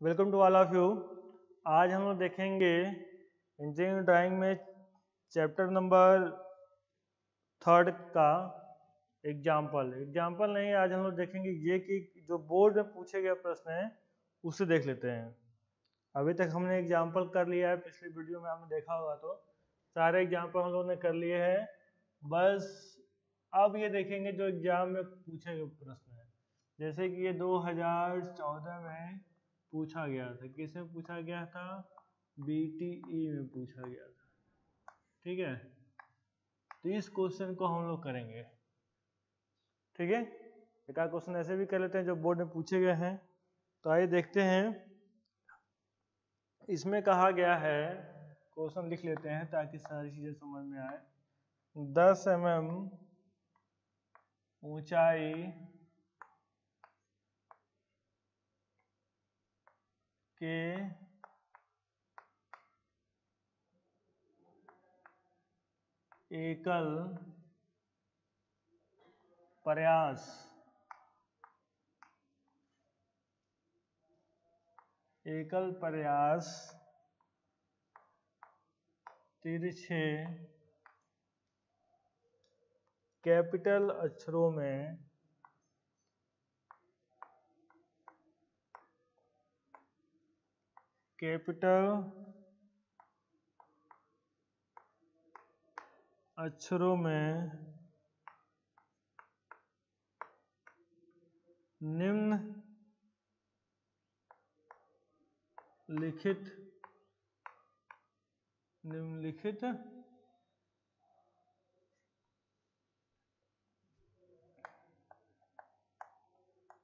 Welcome to all of you. आज हम लोग देखेंगे इंजीनियरिंग ड्राइंग में चैप्टर नंबर 3 का एग्जाम्पल नहीं, आज हम लोग देखेंगे ये कि जो बोर्ड में पूछे गए प्रश्न हैं उसे देख लेते हैं। अभी तक हमने एग्जाम्पल कर लिया है, पिछली वीडियो में आपने देखा होगा तो सारे एग्जाम्पल हम लोग ने कर लिए हैं। बस अब ये देखेंगे जो एग्जाम में पूछे गए प्रश्न हैं, जैसे कि ये 2014 में पूछा गया था। किसमें पूछा गया था? BTE में पूछा गया था। ठीक है, तो इस क्वेश्चन को हम लोग करेंगे। ठीक है, एक आध क्वेश्चन ऐसे भी कर लेते हैं जो बोर्ड में पूछे गए हैं। तो आइए देखते हैं। इसमें कहा गया है, क्वेश्चन लिख लेते हैं ताकि सारी चीजें समझ में आए। 10 mm ऊंचाई के एकल प्रयास तिरछे कैपिटल अक्षरों में निम्नलिखित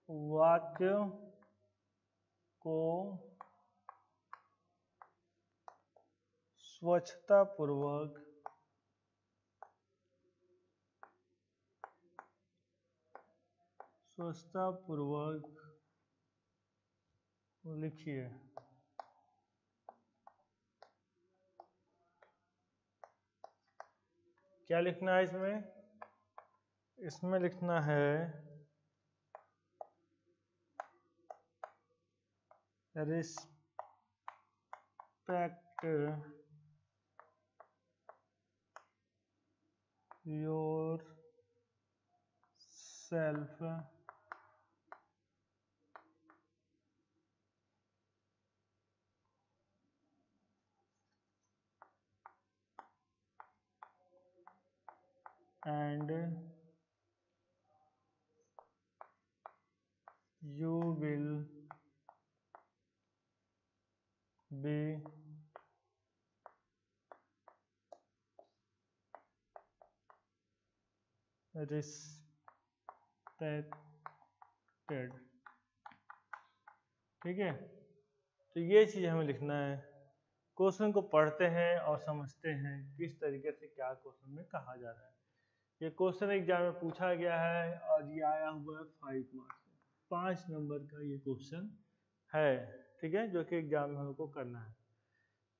वाक्य को स्वच्छतापूर्वक लिखिए। क्या लिखना है इसमें? इसमें लिखना है respect your self and you will be respected। ठीक है, तो ये चीज हमें लिखना है। क्वेश्चन को पढ़ते हैं और समझते हैं किस तरीके से क्या क्वेश्चन में कहा जा रहा है। ये क्वेश्चन एग्जाम में पूछा गया है और ये आया हुआ है 5 मार्क्स में। 5 नंबर का ये क्वेश्चन है। ठीक है, जो कि एग्जाम में हमको करना है।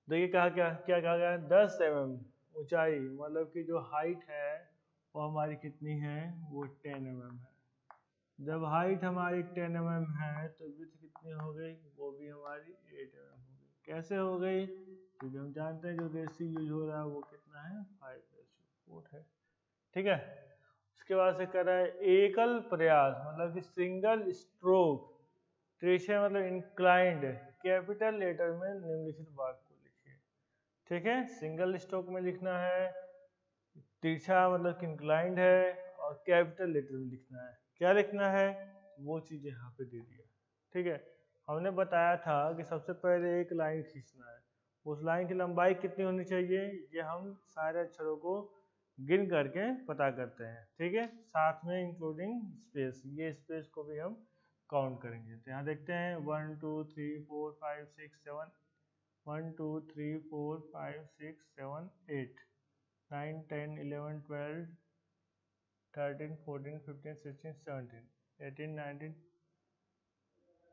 देखिए क्या कहा गया है? 10 mm ऊंचाई, मतलब कि जो हाइट है वो हमारी कितनी है? वो 10 mm है। जब हाइट हमारी 10 mm है तो विड्थ कितनी हो गई? वो भी हमारी 8 mm हो गई। कैसे हो गई? क्योंकि हम जानते हैं जो रेशियो यूज हो रहा है वो कितना है? 5:4 है। ठीक है, उसके बाद से कर रहा है एकल प्रयास, मतलब कि सिंगल स्ट्रोक, तिरछे मतलब इंक्लाइंड कैपिटल लेटर में निम्नलिखित वाक्य को लिखिए। ठीक है, सिंगल स्ट्रोक में लिखना है, तिरछा मतलब कि इंक्लाइंड है, और कैपिटल लेटर में लिखना है। क्या लिखना है? वो चीज़ यहाँ पे दे दिया। ठीक है, हमने बताया था कि सबसे पहले एक लाइन खींचना है। उस लाइन की लंबाई कितनी होनी चाहिए? ये हम सारे अक्षरों को गिन करके पता करते हैं। ठीक है, साथ में इंक्लूडिंग स्पेस, ये स्पेस को भी हम काउंट करेंगे। तो यहाँ देखते हैं 1 2 3 4 5 6 7 1 2 3 4 5 6 7 8 9 10 11 12 13 14 15 16 17 18 19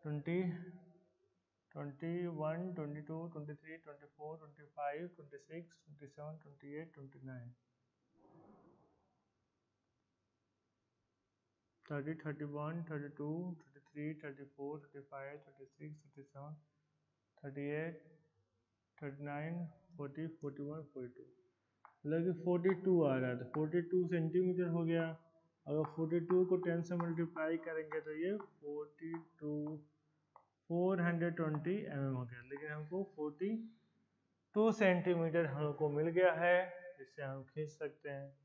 20 21 22 23 24 25 26 27 28 29 30 31 32 33, 34, 35, 36, 37, 38, 39, 40, 41, 42, मतलब कि 42 आ रहा है। तो 42 सेंटीमीटर हो गया। अगर 42 को 10 से मल्टीप्लाई करेंगे तो ये 420 mm हो गया। लेकिन हमको 42 सेंटीमीटर हमको मिल गया है, जिससे हम खींच सकते हैं।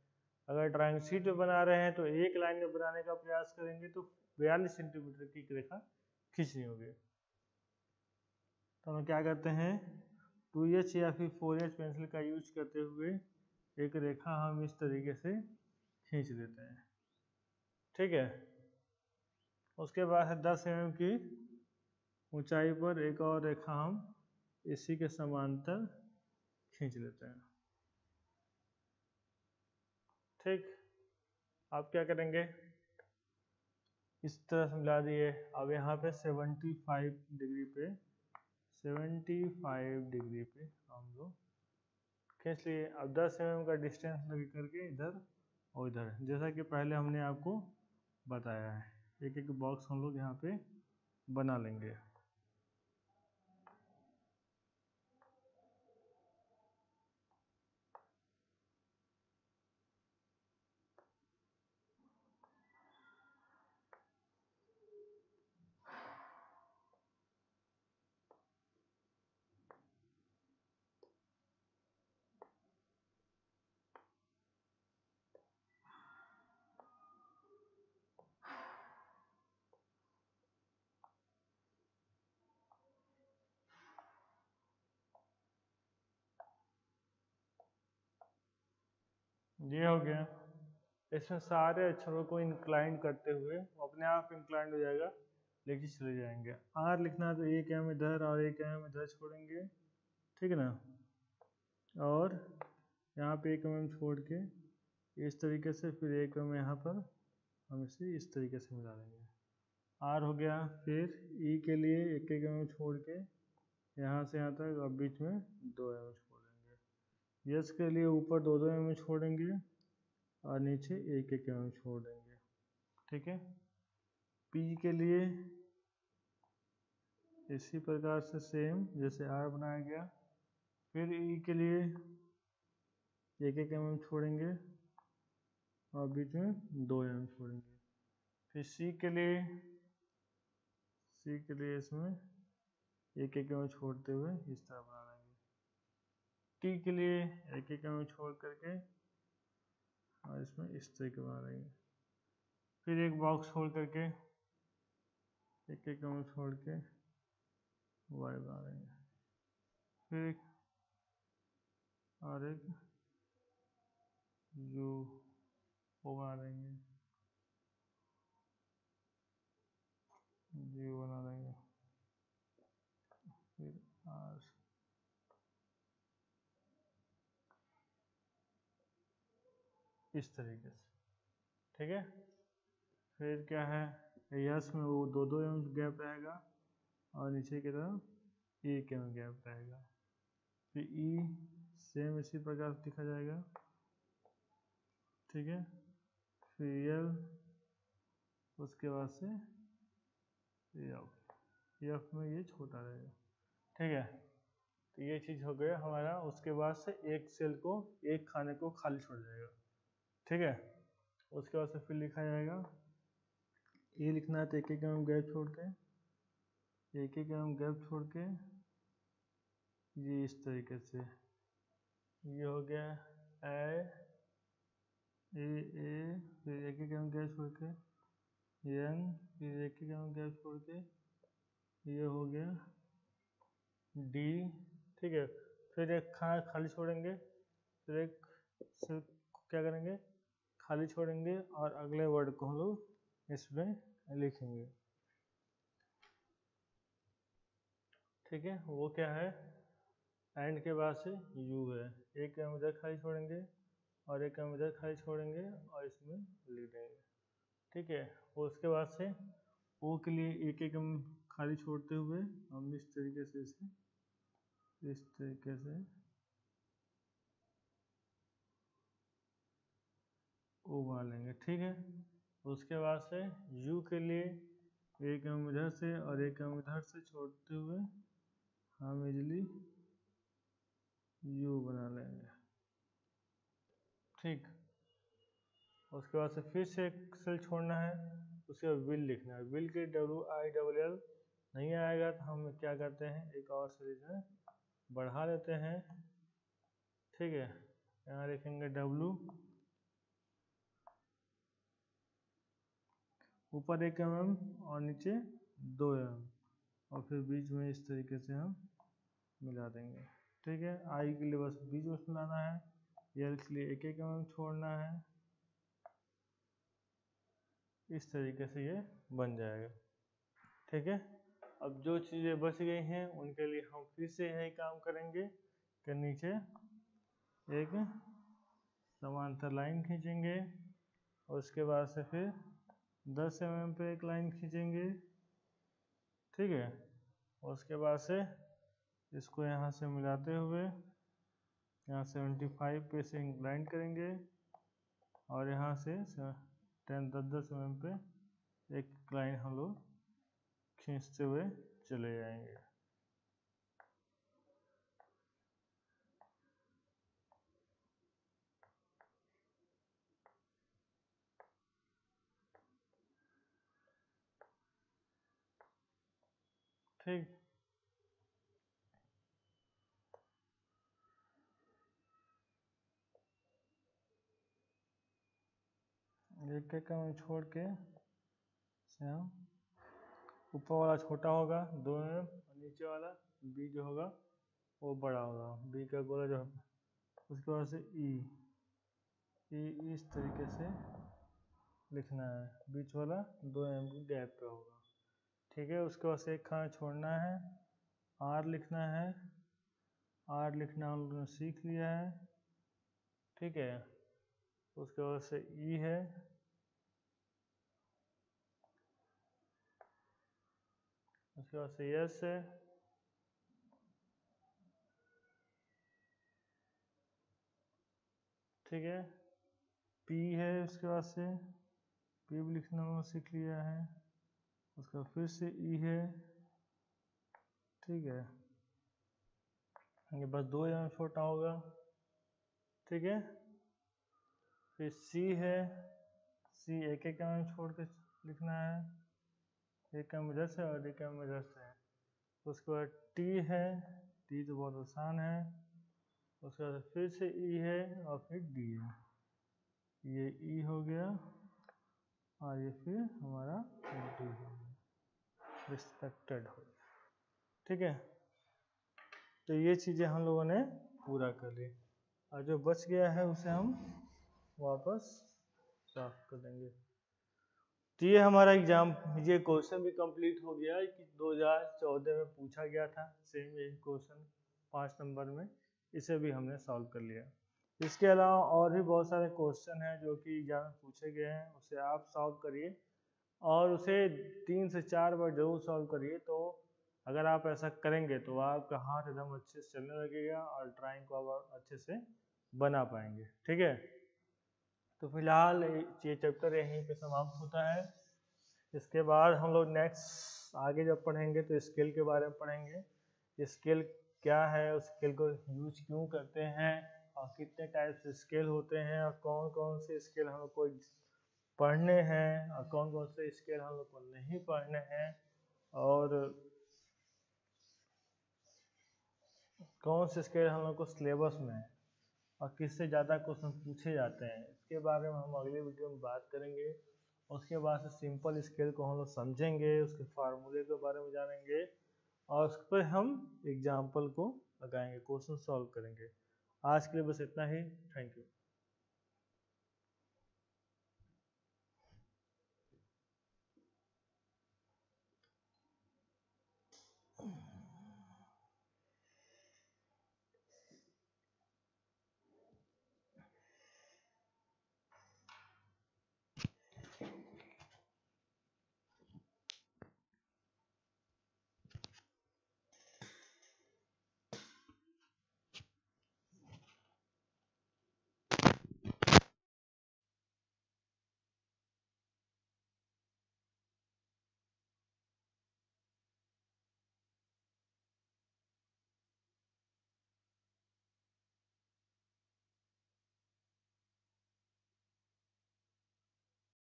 अगर ड्राइंग शीट में बना रहे हैं तो एक लाइन में बनाने का प्रयास करेंगे तो 42 सेंटीमीटर की एक रेखा खींचनी होगी। तो हम क्या करते हैं, 2H या फिर 4H पेंसिल का यूज करते हुए एक रेखा हम इस तरीके से खींच देते हैं। ठीक है। उसके बाद 10 mm की ऊंचाई पर एक और रेखा हम इसी के समांतर खींच लेते हैं। ठीक, आप क्या करेंगे, इस तरह से मिला दिए। अब यहाँ पे 75 डिग्री पे हम लोग खींच लिए। अब 10 mm का डिस्टेंस लगा करके इधर और इधर, जैसा कि पहले हमने आपको बताया है। एक एक बॉक्स हम लोग यहाँ पे बना लेंगे। ये हो गया। इसमें सारे अक्षरों को इंक्लाइन करते हुए अपने आप इंक्लाइन हो जाएगा, लेके चले जाएंगे। आर लिखना तो एक एम इधर और एक एम इधर छोड़ेंगे, ठीक है ना। और यहाँ पे एक एम छोड़ के इस तरीके से, फिर एक एम यहाँ पर हम इसे इस तरीके से मिला देंगे। आर हो गया। फिर ई के लिए एक एक एम छोड़ के यहाँ से यहाँ तक, अब बीच में 2 एम छोड़ेंगे। यस के लिए ऊपर 2 एम छोड़ेंगे और नीचे एक एक एम छोड़ देंगे। ठीक है। पी के लिए इसी प्रकार से सेम जैसे आर बनाया गया। फिर ई के लिए एक एक एम छोड़ेंगे और बीच में 2 एम छोड़ेंगे। फिर सी के लिए इसमें एक एक एम छोड़ते हुए इस तरह बना लेंगे। टी के लिए एक एक एम छोड़ करके और इसमें इस तरीके बना लेंगे। फिर एक बॉक्स छोड़ करके एक एक एम छोड़ के वाई बना लेंगे। फिर एक और एक यू वो बना देंगे, यू बना देंगे। फिर आर इस तरीके से। ठीक है। फिर क्या है, यस में वो 2 एम गैप रहेगा और नीचे की तरफ 1 एम गैप रहेगा। फिर ई सेम इसी प्रकार से लिखा जाएगा। ठीक है। फिर एल, उसके बाद से एफ में ये छोटा रहेगा। ठीक है। तो ये चीज़ हो गया हमारा। उसके बाद से एक सेल को, एक खाने को खाली छोड़ जाएगा। ठीक है। उसके बाद से फिर लिखा जाएगा, ये लिखना है तो एक एक एम गैप छोड़ के, एक एक एम गैप छोड़ के ये इस तरीके से। ये हो गया ए, फिर एक एक एम गैप छोड़ के एन, फिर एक एक एम गैप छोड़ के ये हो गया डी। ठीक है। फिर एक खाना खाली छोड़ेंगे, फिर एक सिर्फ क्या करेंगे, खाली छोड़ेंगे और अगले वर्ड को हम लोग इसमें लिखेंगे। ठीक है। वो क्या है, एंड के बाद से यू है। एक हम इधर खाली छोड़ेंगे और एक हम इधर खाली छोड़ेंगे और इसमें लिख देंगे। ठीक है। उसके बाद से ओ के लिए एक एक हम खाली छोड़ते हुए हम इस तरीके से इसे इस तरीके से ओ बना लेंगे। ठीक है। उसके बाद से यू के लिए एक एम इधर से और एक एम इधर से छोड़ते हुए हम इजली यू बना लेंगे। ठीक, उसके बाद से फिर से एक सेल छोड़ना है, उसके बाद विल लिखना है। विल के WILL नहीं आएगा तो हम क्या करते हैं, एक और सेल इसमें बढ़ा लेते हैं। ठीक है, यहाँ लिखेंगे W, ऊपर 1 mm और नीचे 2 mm, और फिर बीच में इस तरीके से हम मिला देंगे। ठीक है, आई के लिए बस बीच में मिलाना है, एल के लिए 1 mm छोड़ना है। इस तरीके से ये बन जाएगा। ठीक है, अब जो चीज़ें बच गई हैं उनके लिए हम फिर से यही काम करेंगे कि नीचे एक समांतर लाइन खींचेंगे और उसके बाद से फिर 10 mm पे एक लाइन खींचेंगे। ठीक है, और उसके बाद से इसको यहाँ से मिलाते हुए यहाँ 75 पे से इंक्लाइन करेंगे और यहाँ से 10-10 mm पे एक लाइन हम लोग खींचते हुए चले जाएंगे। ठीक, एक हम छोड़ के हम ऊपर वाला छोटा होगा 2 mm और नीचे वाला बी जो होगा वो बड़ा होगा। बी का गोला जो होगा, उसके बाद से ई इस तरीके से लिखना है, बीच वाला 2 mm की गैप पे होगा। ठीक है, उसके बाद से एक खाना छोड़ना है, आर लिखना है। आर लिखना हम लोगों ने सीख लिया है। ठीक है, उसके बाद से ई है, उसके बाद से एस है, ठीक है, पी है, उसके बाद से पी भी लिखना हम सीख लिया है। उसका फिर से ई है। ठीक है, ये बस 2 mm छोटा होगा। ठीक है, फिर सी है, सी 1 mm छोड़ के लिखना है, 1 mm इधर से और 1 mm इधर से। उसके बाद टी है, टी तो बहुत आसान है। उसके बाद फिर से ई है और फिर डी है, ये ई हो गया और ये फिर हमारा डी हो गया, रिस्पेक्टेड हो गया। ठीक है, तो ये चीज़ें हम लोगों ने पूरा कर ली और जो बच गया है उसे हम वापस साफ कर देंगे। तो ये हमारा एग्जाम, ये क्वेश्चन भी कंप्लीट हो गया कि 2014 में पूछा गया था, सेम यही क्वेश्चन 5 नंबर में, इसे भी हमने सॉल्व कर लिया। इसके अलावा और भी बहुत सारे क्वेश्चन हैं जो कि एग्जाम में पूछे गए हैं, उसे आप सॉल्व करिए और उसे 3 से 4 बार जरूर सॉल्व करिए। तो अगर आप ऐसा करेंगे तो आपका हाथ एकदम अच्छे से चलने लगेगा और ड्राइंग को आप अच्छे से बना पाएंगे। ठीक है, तो फिलहाल ये चैप्टर यहीं पे समाप्त होता है। इसके बाद हम लोग नेक्स्ट आगे जब पढ़ेंगे तो स्केल के बारे में पढ़ेंगे। स्केल क्या है, उस स्केल को यूज क्यों करते हैं और कितने टाइप से स्केल होते हैं और कौन कौन से स्केल हम लोग को पढ़ने हैं और कौन कौन से स्केल हम लोग को नहीं पढ़ने हैं और कौन से स्केल हम लोग को सिलेबस में है और किससे ज़्यादा क्वेश्चन पूछे जाते हैं, इसके बारे में हम अगले वीडियो में बात करेंगे। उसके बाद से सिंपल स्केल को हम लोग समझेंगे, उसके फार्मूले के बारे में जानेंगे और उस पर हम एग्जाम्पल को लगाएंगे, क्वेश्चन सॉल्व करेंगे। आज के लिए बस इतना ही। Thank you.